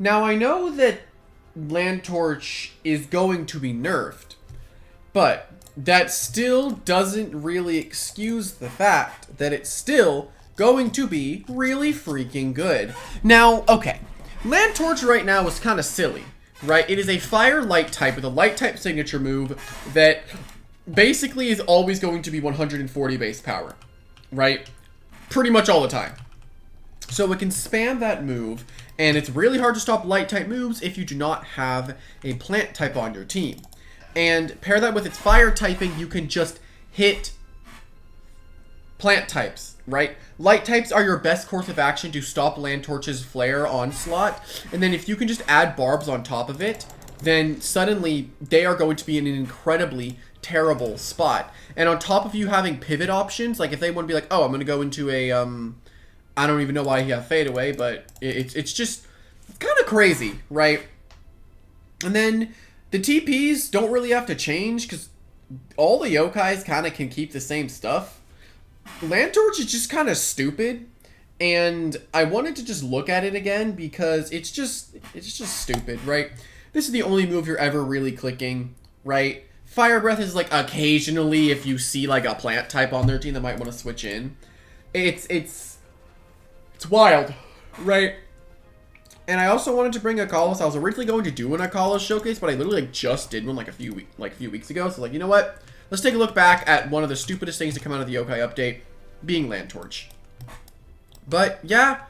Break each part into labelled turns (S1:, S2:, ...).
S1: Now, I know that Lantorch is going to be nerfed, but that still doesn't really excuse the fact that it's still going to be really freaking good. Now, okay, Lantorch right now is kind of silly, right? It is a fire light type with a light type signature move that basically is always going to be 140 base power, right? Pretty much all the time. So it can spam that move, and it's really hard to stop light type moves if you do not have a plant type on your team. And pair that with its fire typing, you can just hit plant types, right? Light types are your best course of action to stop Lantorch's flare onslaught, and then if you can just add barbs on top of it, then suddenly they are going to be in an incredibly terrible spot. And on top of you having pivot options, like if they want to be like, oh, I'm going to go into a, I don't even know why he have fade away, but it's just kind of crazy, right? And then the TPs don't really have to change because all the yokais kind of can keep the same stuff. Lantorch is just kind of stupid, and I wanted to just look at it again because it's just stupid, right? This is the only move you're ever really clicking, right? Fire Breath is like occasionally if you see like a plant type on their team that might want to switch in. It's wild, right? And I also wanted to bring Akalis. I was originally going to do an Akalis showcase, but I literally like just did one like a few weeks ago. So like, you know what? Let's take a look back at one of the stupidest things to come out of the yokai update, being Lantorch. But yeah,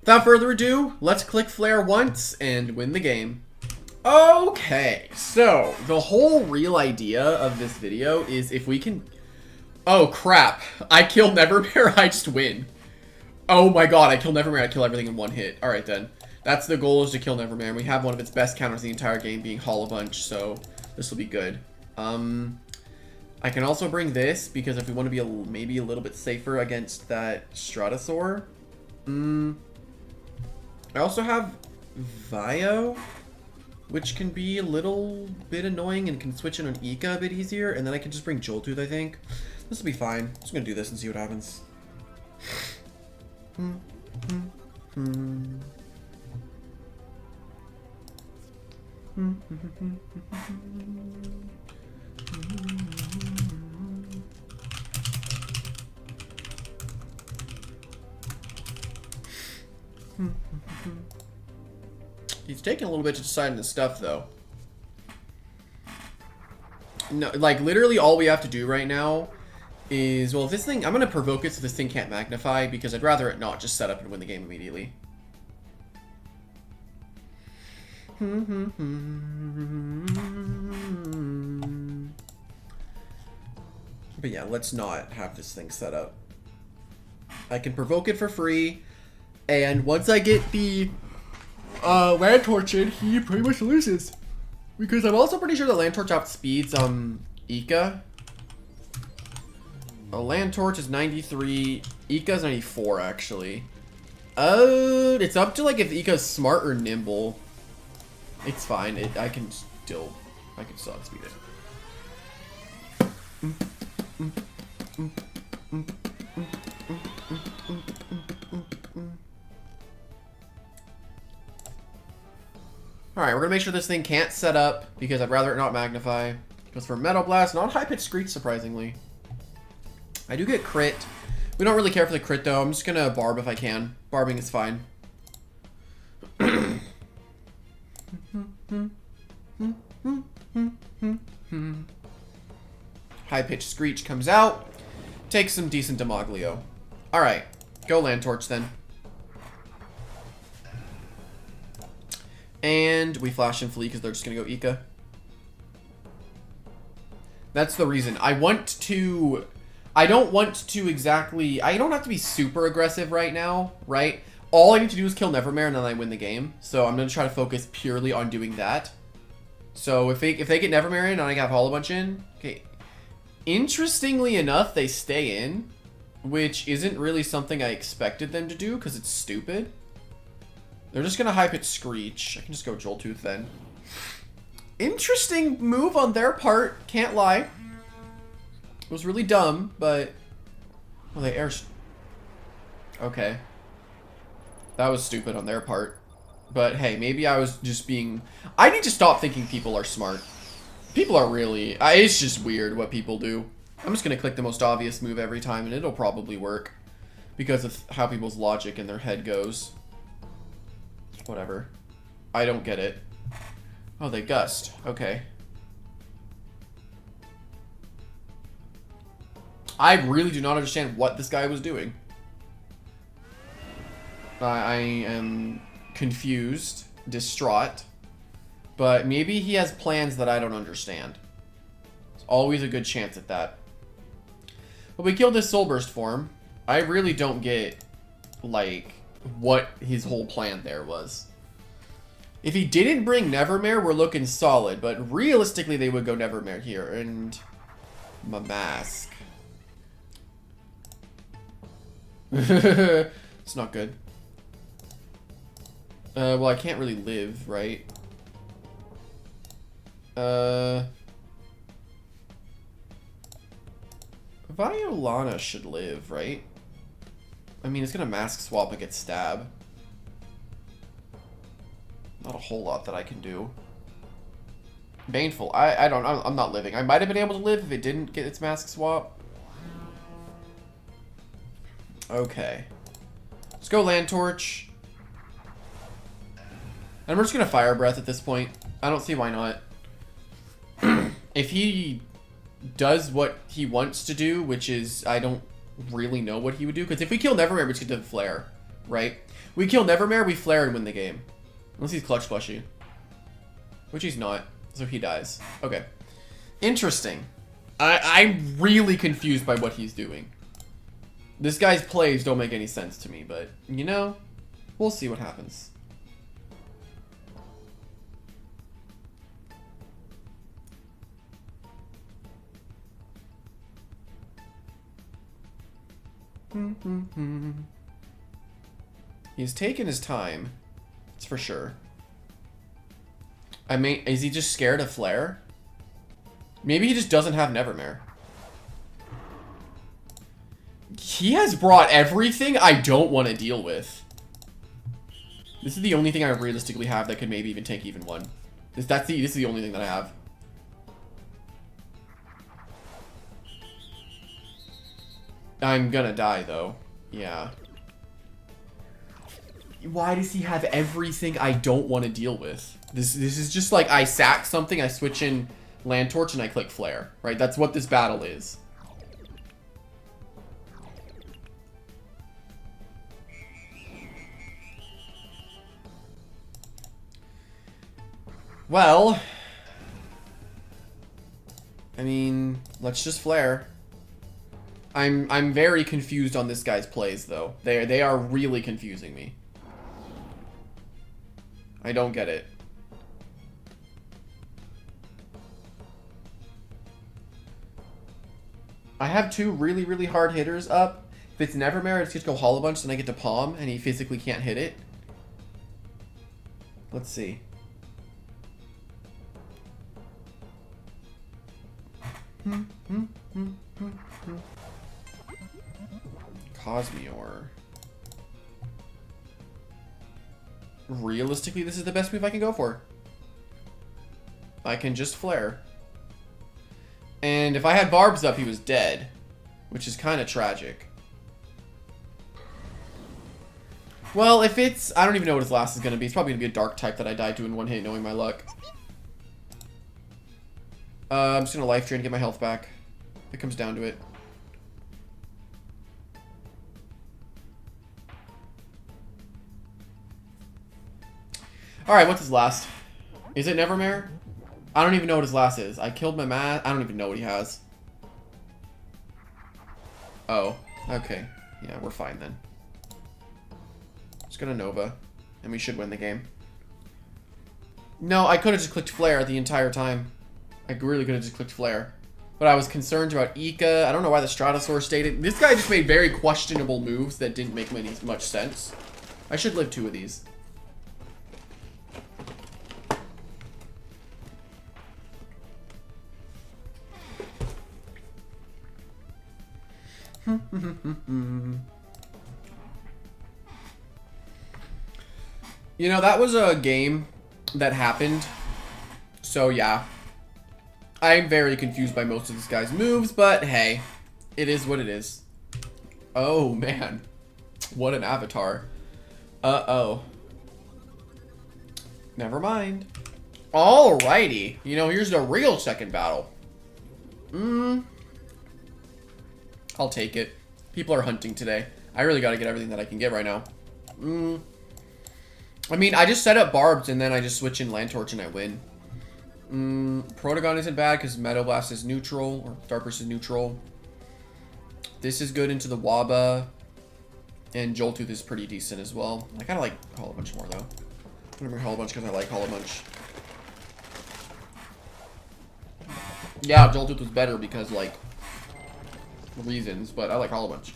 S1: without further ado, let's click Flare once and win the game. Okay, so the whole real idea of this video is if we can... Oh crap, I kill Nevermare, I just win. Oh my god, I kill Nevermare, I kill everything in one hit. Alright then, that's the goal, is to kill Nevermare. And we have one of its best counters the entire game being Hollow Bunch, so this will be good. I can also bring this because if we want to be maybe a little bit safer against that Stratosaur. I also have Vio, which can be a little bit annoying and can switch in on Ika a bit easier. And then I can just bring Joltooth, I think. This will be fine. I'm just going to do this and see what happens. He's taking a little bit to decide on his stuff, though. No, like, literally all we have to do right now is... Well, if this thing... I'm going to provoke it so this thing can't magnify, because I'd rather it not just set up and win the game immediately. But yeah, let's not have this thing set up. I can provoke it for free, and once I get the Lantorch in, he pretty much loses. Because I'm also pretty sure the Lantorch outspeeds Ika. Lantorch is 93, Ika's 94 actually. It's up to like if Ika's smart or nimble. It's fine. I can still outspeed it. Alright, we're gonna make sure this thing can't set up because I'd rather it not magnify. Goes for Metal Blast, not High Pitch Screech, surprisingly. I do get crit. We don't really care for the crit though. I'm just gonna barb if I can. Barbing is fine. High Pitch Screech comes out. Takes some decent Demoglio. Alright, go Lantorch then. And we flash and flee because they're just going to go Ika. That's the reason. I don't want to exactly... I don't have to be super aggressive right now, right? All I need to do is kill Nevermare and then I win the game. So I'm going to try to focus purely on doing that. So if they get Nevermare in and I have Hollow Bunch in... Okay. Interestingly enough, they stay in. Which isn't really something I expected them to do because it's stupid. They're just going to High Pitch Screech. I can just go Joltooth then. Interesting move on their part. Can't lie. It was really dumb, but... Well, they air... Okay. That was stupid on their part. But hey, maybe I was just being... I need to stop thinking people are smart. People are really... it's just weird what people do. I'm just going to click the most obvious move every time, and it'll probably work. Because of how people's logic in their head goes. Whatever. I don't get it. Oh, they gust. Okay. I really do not understand what this guy was doing. I am confused, distraught, but maybe he has plans that I don't understand. There's always a good chance at that. But we killed this Soul Burst form. I really don't get, like, what his whole plan there was. If he didn't bring Nevermare, we're looking solid, but realistically they would go Nevermare here, and my mask. It's not good. Well, I can't really live, right? Violana should live, right? I mean, it's gonna mask swap and get stab. Not a whole lot that I can do. Baneful. I'm not living. I might have been able to live if it didn't get its mask swap. Okay. Let's go Lantorch. And we're just gonna Fire Breath at this point. I don't see why not. If he does what he wants to do, which is, I don't really know what he would do. Because if we kill Nevermare, we just get to Flare, right? We kill Nevermare, we Flare and win the game. Unless he's Clutch Plushy. Which he's not, so he dies. Okay. Interesting. I'm really confused by what he's doing. This guy's plays don't make any sense to me, but, you know, we'll see what happens. He's taken his time. That's for sure. I mean, is he just scared of Flare? Maybe he just doesn't have Nevermare. He has brought everything I don't want to deal with. This is the only thing I realistically have that could maybe even take even one. This is the only thing that I have. I'm gonna die, though. Yeah. Why does he have everything I don't want to deal with? This is just like I sack something, I switch in Lantorch, and I click Flare. Right? That's what this battle is. Well, I mean, let's just Flare. I'm very confused on this guy's plays, though. They are really confusing me. I don't get it. I have two really, really hard hitters up. If it's Nevermare, it's just go Hollow Bunch, then I get to Palm, and he physically can't hit it. Let's see. Cosmeor. Realistically, this is the best move I can go for. I can just Flare. And if I had Barbs up, he was dead. Which is kind of tragic. Well, if it's... I don't even know what his last is going to be. It's probably going to be a Dark type that I die to in one hit, knowing my luck. I'm just going to Life Drain to get my health back. If it comes down to it. Alright, what's his last? Is it Nevermare? I don't even know what his last is. I killed my mask. I don't even know what he has. Oh, okay. Yeah, we're fine then. Just gonna Nova. And we should win the game. No, I could have just clicked Flare the entire time. I really could have just clicked Flare. But I was concerned about Ika. I don't know why the Stratosaur stated. This guy just made very questionable moves that didn't make much sense. I should live 2 of these. You know, that was a game that happened. So, yeah. I'm very confused by most of this guy's moves, but hey, it is what it is. Oh, man. What an avatar. Uh-oh. Never mind. Alrighty. You know, here's the real second battle. I'll take it. People are hunting today. I really gotta get everything that I can get right now. I mean, I just set up barbs and then I just switch in Lantorch and I win. Protagon isn't bad because Metal Blast is neutral, or Dark Burst is neutral. This is good into the Waba. And Joltooth is pretty decent as well. I kind of like Hollow Bunch more, though. I'm gonna bring Hollow Bunch because I like Hollow Bunch. Yeah, Joltooth was better because, like, reasons, but I like Hollow Bunch.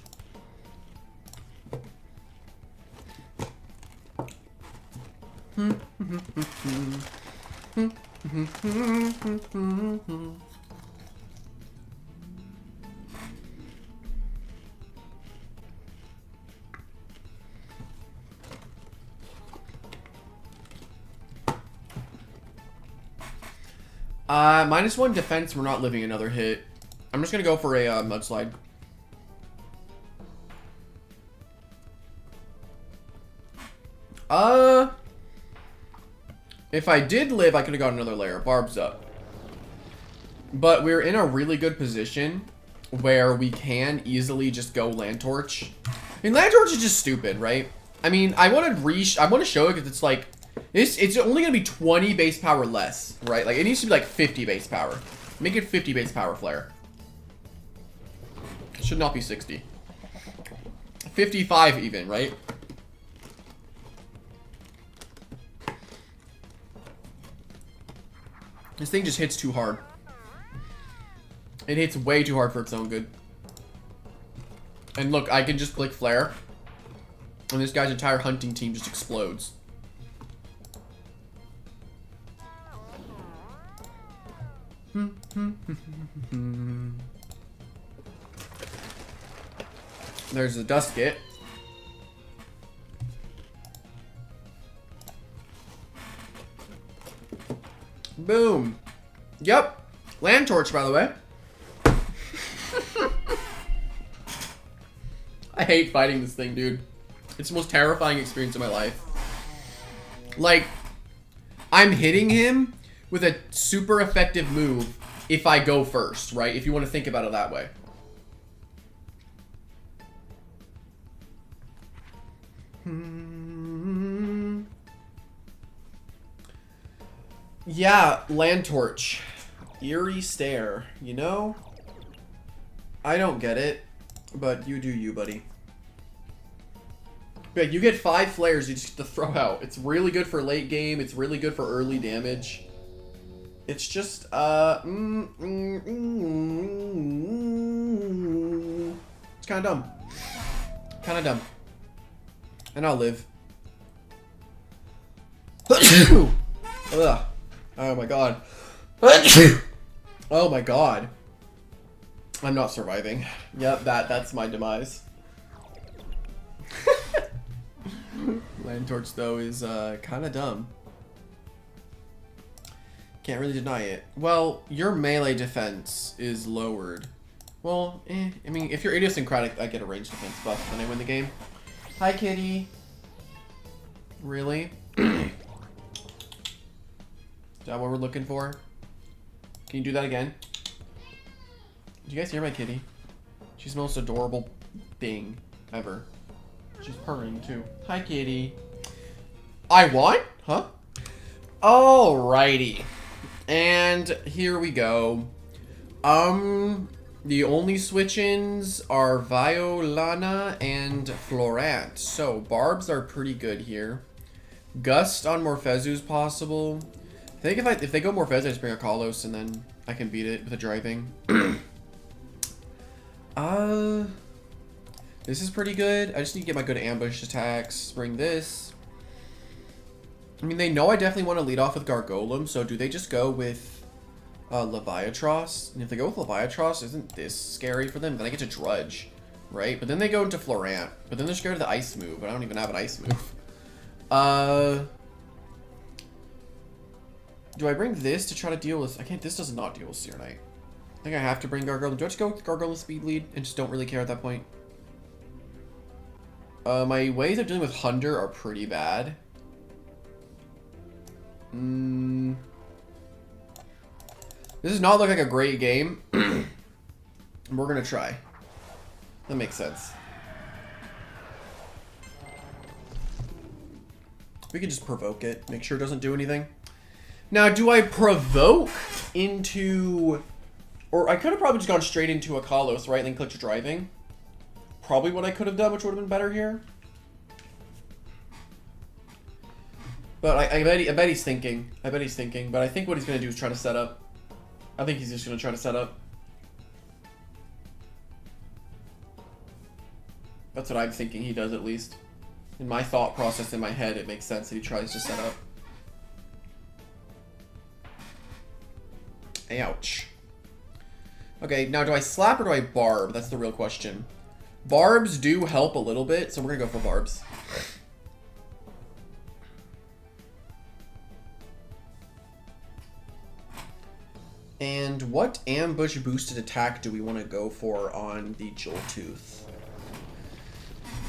S1: -1 defense, we're not living another hit. I'm just gonna go for a mudslide. If I did live, I could have got another layer. Barb's up. But we're in a really good position where we can easily just go Lantorch. I mean, Lantorch is just stupid, right? I mean, I want to show it because it's like, it's only going to be 20 base power less, right? Like, it needs to be like 50 base power. Make it 50 base power flare. It should not be 60. 55 even, right? This thing just hits too hard. It hits way too hard for its own good. And look, I can just click flare. And this guy's entire hunting team just explodes. There's the Dusket. Boom. Yep. Lantorch, by the way. I hate fighting this thing, dude. It's the most terrifying experience of my life. Like, I'm hitting him with a super effective move if I go first, right? If you want to think about it that way. Yeah, Lantorch. Eerie stare, you know? I don't get it, but you do you, buddy. Yeah, you get 5 flares you just get to throw out. It's really good for late game. It's really good for early damage. It's just, it's kind of dumb. Kind of dumb. And I'll live. Ugh. Oh my god. Oh my god. I'm not surviving. Yep, that's my demise. Lantorch, though, is kind of dumb. Can't really deny it. Well, your melee defense is lowered. Well, I mean, if you're idiosyncratic, I get a range defense buff when I win the game. Hi, kitty. Really? Is that what we're looking for? Can you do that again? Did you guys hear my kitty? She's the most adorable thing ever. She's purring too. Hi, kitty. I won? Huh? Alrighty. And here we go. The only switch-ins are Violana and Florant. So, barbs are pretty good here. Gust on Morphezu is possible. I think if they go Morphezu, I just bring a Kalos and then I can beat it with a driving. This is pretty good. I just need to get my good ambush attacks. Bring this. I mean, they know I definitely want to lead off with Gargolem, so do they just go with Leviatros? And if they go with Leviatros, isn't this scary for them? Then I get to Drudge, right? But then they go into Florant. But then they're scared of the ice move, but I don't even have an ice move. Do I bring this to try to deal with... I can't... This does not deal with Seer Knight. I think I have to bring Gargoyle. Do I just go with Gargoyle Speed Lead and just don't really care at that point? My ways of dealing with Hunder are pretty bad. This does not look like a great game. We're gonna try. That makes sense. We can just provoke it. Make sure it doesn't do anything. Now, do I provoke into... Or I could have probably just gone straight into a Kalos, right? Then clicked driving. Probably what I could have done, which would have been better here. But I bet he's thinking. I bet he's thinking. But I think what he's going to do is try to set up. I think he's just going to try to set up. That's what I'm thinking he does, at least. In my thought process, in my head, it makes sense that he tries to set up. Ouch. Okay, now do I slap or do I barb? That's the real question. Barbs do help a little bit, so we're going to go for barbs. And what ambush boosted attack do we want to go for on the Joltooth?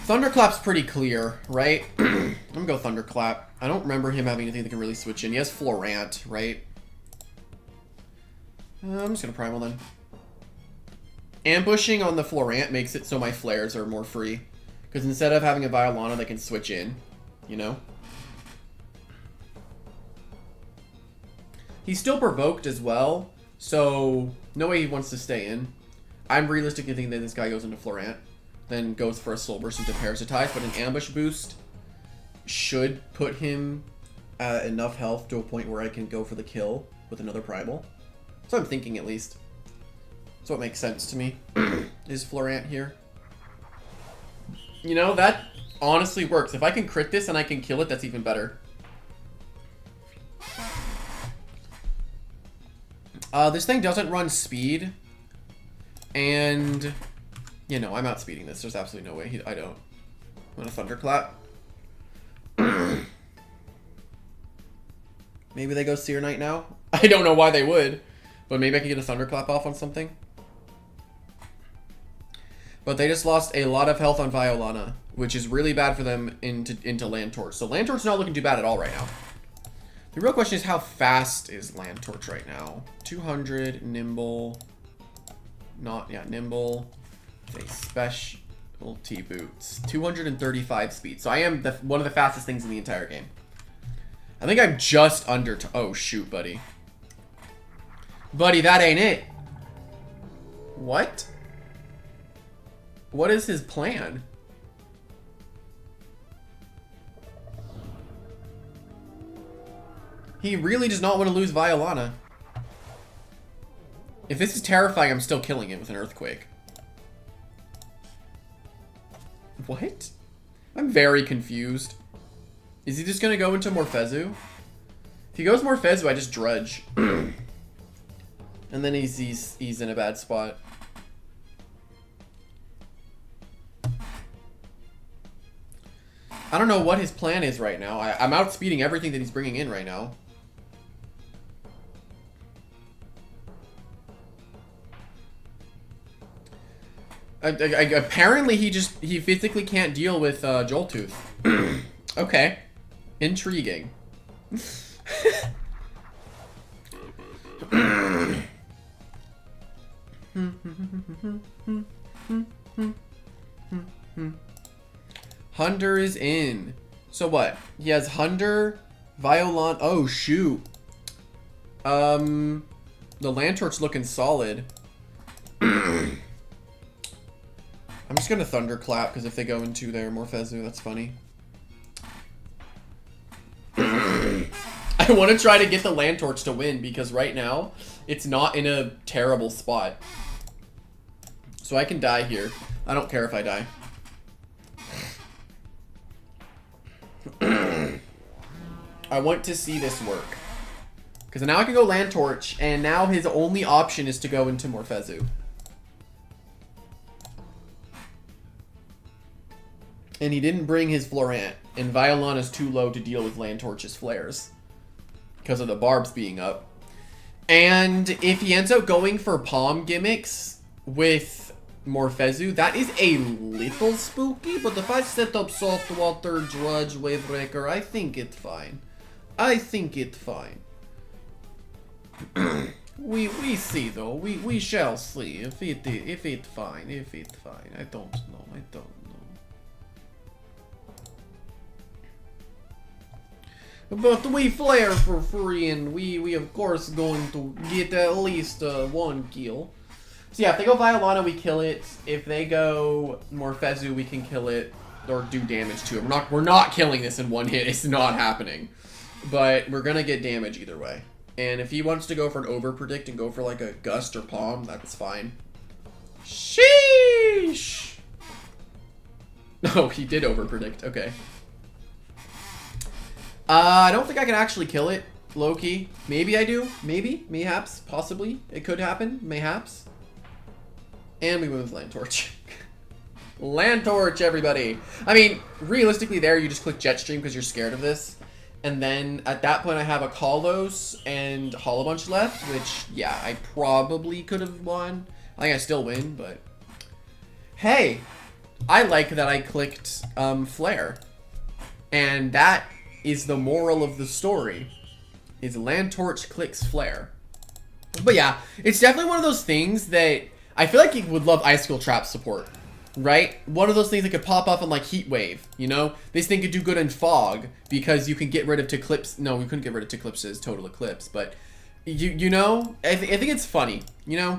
S1: Thunderclap's pretty clear, right? I'm gonna go Thunderclap. I don't remember him having anything that can really switch in. He has Florant, right? I'm just gonna Primal then. Ambushing on the Florant makes it so my flares are more free. Because instead of having a Violana that can switch in, you know? He's still provoked as well, so no way he wants to stay in. I'm realistically thinking that this guy goes into Florant, then goes for a Soul Burst into Parasitize, but an ambush boost should put him at enough health to a point where I can go for the kill with another Primal. So I'm thinking, at least. That's what makes sense to me. Is Florant here? You know, that honestly works. If I can crit this and I can kill it, that's even better. This thing doesn't run speed. And, you know, I'm outspeeding this. There's absolutely no way. I don't. I'm gonna Thunderclap. Maybe they go Seer Knight now? I don't know why they would. But maybe I can get a Thunderclap off on something. But they just lost a lot of health on Violana, which is really bad for them into Lantorch. So Lantorch's not looking too bad at all right now. The real question is, how fast is Lantorch right now? 200, nimble. Not, yeah, nimble. A specialty boots. 235 speed. So I am one of the fastest things in the entire game. I think I'm just under... Oh, shoot, buddy. Buddy, that ain't it. What? What is his plan? He really does not want to lose Violana. If this is terrifying, I'm still killing it with an Earthquake. What? I'm very confused. Is he just going to go into Morphezu? If he goes Morphezu, I just Drudge. And then he's in a bad spot. I don't know what his plan is right now. I'm outspeeding everything that he's bringing in right now. Apparently he physically can't deal with Joltooth. Okay. Intriguing. Hunder is in. So what? He has Hunder, Violon. Oh shoot. The Lantorch's looking solid. I'm just gonna Thunderclap because if they go into their Morphezu, that's funny. I want to try to get the Lantorch to win because right now it's not in a terrible spot. So I can die here. I don't care if I die. I want to see this work. Because now I can go Lantorch, and now his only option is to go into Morphezu. And he didn't bring his Florant. And Violon is too low to deal with Lantorch's flares. Because of the barbs being up. And if he ends up going for palm gimmicks with Morphezu, that is a little spooky. But if I set up Soft Water, Drudge, Wavebreaker, I think it's fine. I think it's fine. we see though. We shall see if it's fine. If it's fine. I don't know. I don't know. But we flare for free, and we of course going to get at least 1 kill. So yeah, if they go Violana, we kill it. If they go Morphezu, we can kill it or do damage to it. We're not killing this in 1 hit. It's not happening. But we're gonna get damage either way. And if he wants to go for an over predict and go for like a gust or palm, that's fine. Sheesh. Oh, he did over predict. Okay. I don't think I can actually kill it, low-key. Maybe I do. Maybe. Mayhaps. Possibly. It could happen. Mayhaps. And we move Lantorch. Lantorch, everybody. I mean, realistically there, you just click Jetstream because you're scared of this. And then, at that point, I have a Kalos and Hollow Bunch left, which, yeah, I probably could have won. I think I still win, but... Hey! I like that I clicked, Flare. And that... is the moral of the story, is Lantorch clicks Flare. But yeah, it's definitely one of those things that I feel like you would love Icicle Trap support, right? One of those things that could pop up on like Heat Wave, you know? This thing could do good in Fog because you can get rid of Eclipse. No, we couldn't get rid of Eclipse's Total Eclipse, but you know, I think it's funny, you know?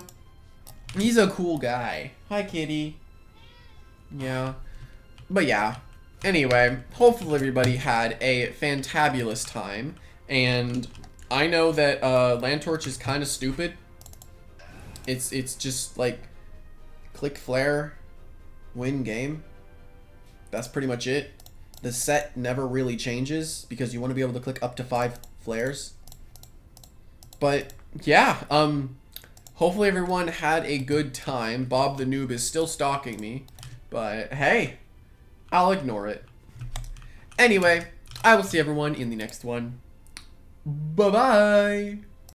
S1: He's a cool guy. Hi, kitty. Yeah. But yeah. Anyway, hopefully everybody had a fantabulous time, and I know that Lantorch is kind of stupid. It's just like click Flare, win game. That's pretty much it. The set never really changes because you want to be able to click up to 5 flares. But yeah, hopefully everyone had a good time. Bob the Noob is still stalking me, but hey, I'll ignore it. Anyway, I will see everyone in the next one. Bye-bye!